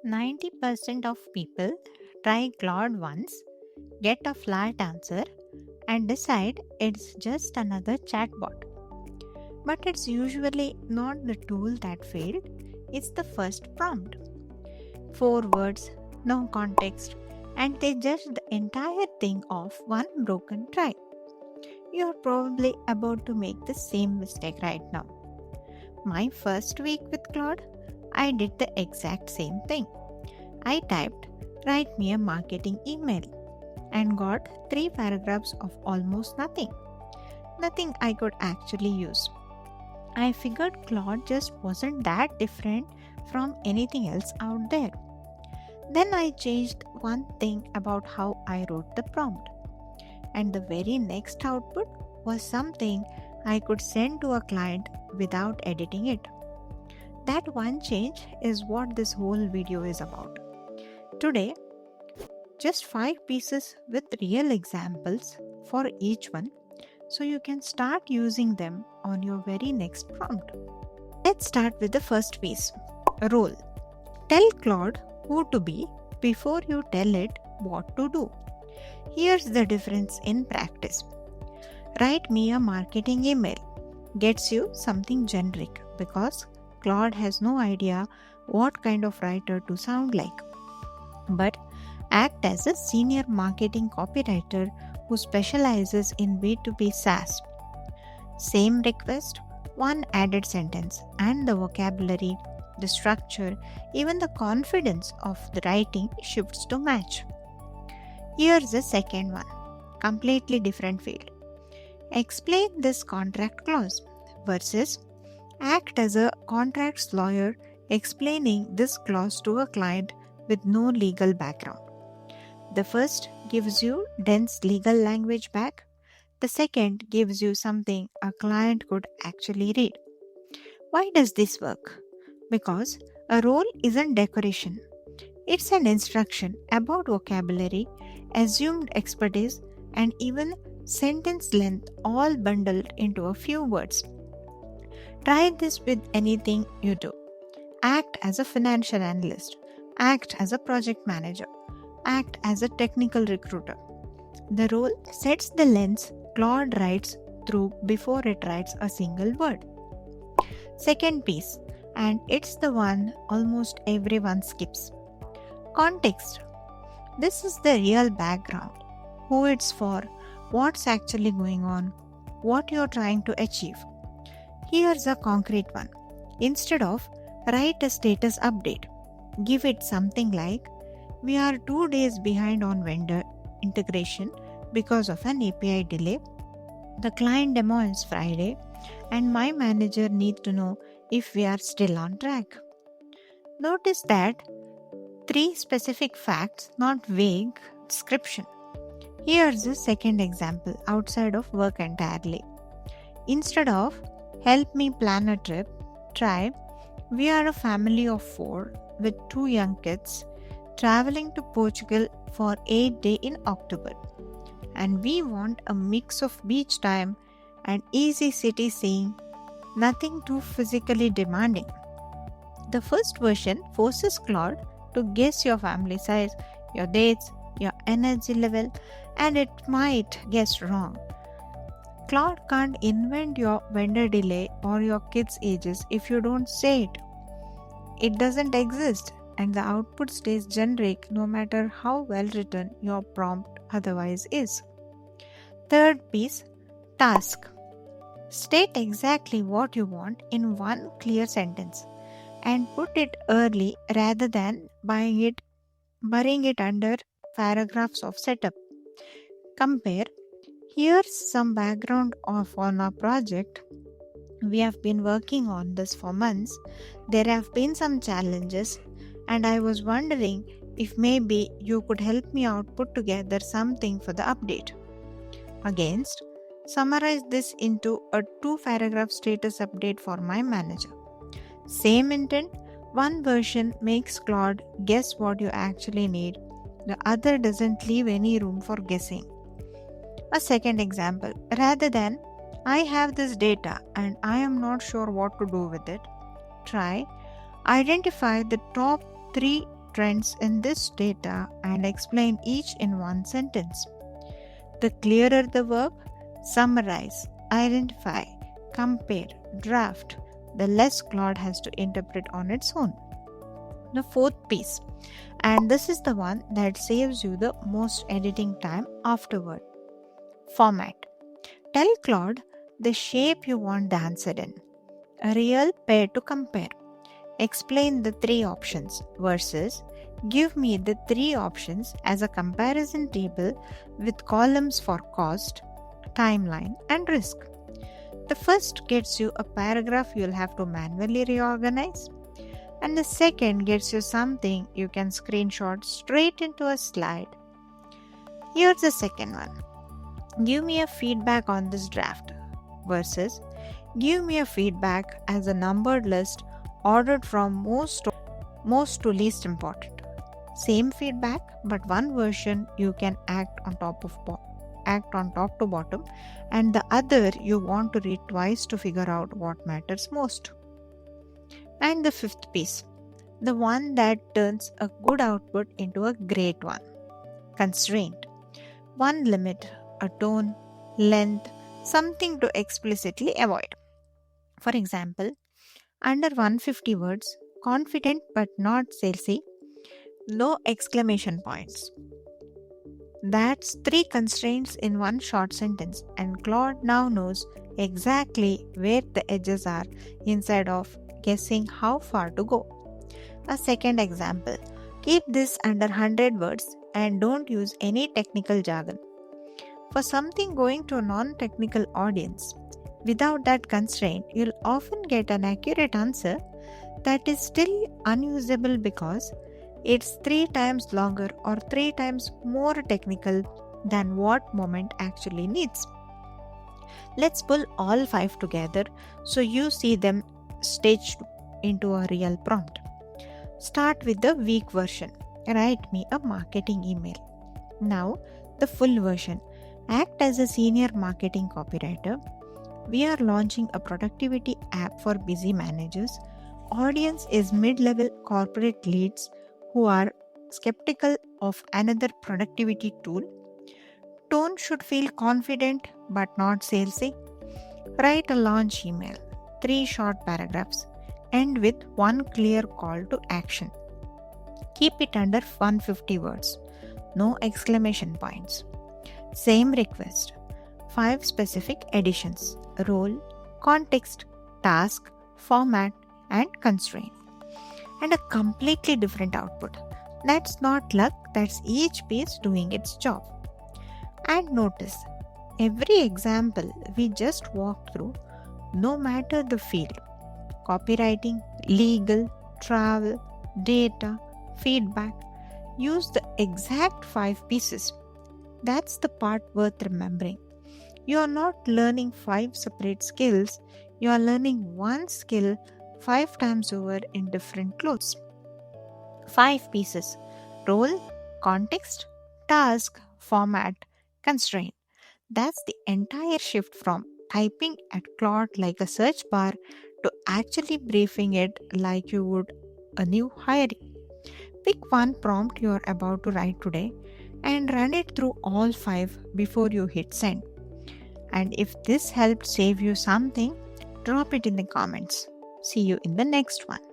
90% of people try Claude once, get a flat answer, and decide it's just another chatbot. But it's usually not the tool that failed, it's the first prompt. Four words, no context, and they judge the entire thing off one broken try. You're probably about to make the same mistake right now. My first week with Claude, I did the exact same thing. I typed, write me a marketing email, and got three paragraphs of almost nothing. Nothing I could actually use. I figured Claude just wasn't that different from anything else out there. Then I changed one thing about how I wrote the prompt, and the very next output was something I could send to a client without editing it. That one change is what this whole video is about. Today, just 5 pieces with real examples for each one so you can start using them on your very next prompt. Let's start with the first piece, role. Tell Claude who to be before you tell it what to do. Here's the difference in practice. Write me a marketing email gets you something generic because Claude has no idea what kind of writer to sound like. But act as a senior marketing copywriter who specializes in B2B SaaS. Same request, one added sentence, and the vocabulary, the structure, even the confidence of the writing shifts to match. Here's the second one, completely different field. Explain this contract clause versus act as a contracts lawyer explaining this clause to a client with no legal background. The first gives you dense legal language back. The second gives you something a client could actually read. Why does this work? Because a role isn't decoration. It's an instruction about vocabulary, assumed expertise, and even sentence length all bundled into a few words. Try this with anything you do. Act as a financial analyst. Act as a project manager. Act as a technical recruiter. The role sets the lens Claude writes through before it writes a single word. Second piece, and it's the one almost everyone skips. Context. This is the real background. Who it's for, what's actually going on, what you're trying to achieve. Here's a concrete one. Instead of write a status update, give it something like, we are 2 days behind on vendor integration because of an API delay. The client demo is Friday, and my manager needs to know if we are still on track. Notice that 3 specific facts, not vague description. Here's a second example outside of work entirely. Instead of help me plan a trip, try we are a family of 4 with 2 young kids traveling to Portugal for 8 days in October. And we want a mix of beach time and easy city seeing, nothing too physically demanding. The first version forces Claude to guess your family size, your dates, your energy level, and it might guess wrong. Claude can't invent your vendor delay or your kids' ages if you don't say it. It doesn't exist, and the output stays generic no matter how well written your prompt otherwise is. Third piece, task. State exactly what you want in one clear sentence and put it early rather than burying it under paragraphs of setup. Compare. Here's some background on our project. We have been working on this for months. There have been some challenges, and I was wondering if maybe you could help me out put together something for the update. Against, summarize this into a 2-paragraph status update for my manager. Same intent, one version makes Claude guess what you actually need, the other doesn't leave any room for guessing. A second example, rather than I have this data and I am not sure what to do with it, try identify the top 3 trends in this data and explain each in one sentence. The clearer the work, summarize, identify, compare, draft, the less Claude has to interpret on its own. The fourth piece, and this is the one that saves you the most editing time afterward. Format. Tell Claude the shape you want the answer in. A real pair to compare. Explain the three options versus give me the three options as a comparison table with columns for cost, timeline, and risk. The first gets you a paragraph you'll have to manually reorganize, and the second gets you something you can screenshot straight into a slide. Here's the second one. Give me a feedback on this draft versus give me a feedback as a numbered list ordered from most to least important. Same feedback, but one version you can act on top to bottom, and the other you want to read twice to figure out what matters most. And the fifth piece, the one that turns a good output into a great one. Constraint. One limit, a tone, length, something to explicitly avoid. For example, under 150 words, confident but not salesy, no exclamation points. That's three constraints in one short sentence, and Claude now knows exactly where the edges are instead of guessing how far to go. A second example, keep this under 100 words and don't use any technical jargon. For something going to a non technical audience, without that constraint, you'll often get an accurate answer that is still unusable because it's 3 times longer or 3 times more technical than what moment actually needs. Let's pull all 5 together so you see them staged into a real prompt. Start with the weak version. Write me a marketing email. Now, the full version. Act as a senior marketing copywriter. We are launching a productivity app for busy managers. Audience is mid-level corporate leads who are skeptical of another productivity tool. Tone should feel confident but not salesy. Write a launch email. 3 short paragraphs. End with one clear call to action. Keep it under 150 words. No exclamation points. Same request. 5 specific additions: role, context, task, format, and constraint. And a completely different output. That's not luck, that's each piece doing its job. And notice, every example we just walked through, no matter the field, copywriting, legal, travel, data, feedback, use the exact 5 pieces. That's the part worth remembering. You are not learning 5 separate skills, you are learning one skill 5 times over in different clothes. 5 pieces: role, context, task, format, constraint. That's the entire shift from typing at Claude like a search bar to actually briefing it like you would a new hiree. Pick one prompt you are about to write today and run it through all 5 before you hit send. And if this helped save you something, drop it in the comments. See you in the next one.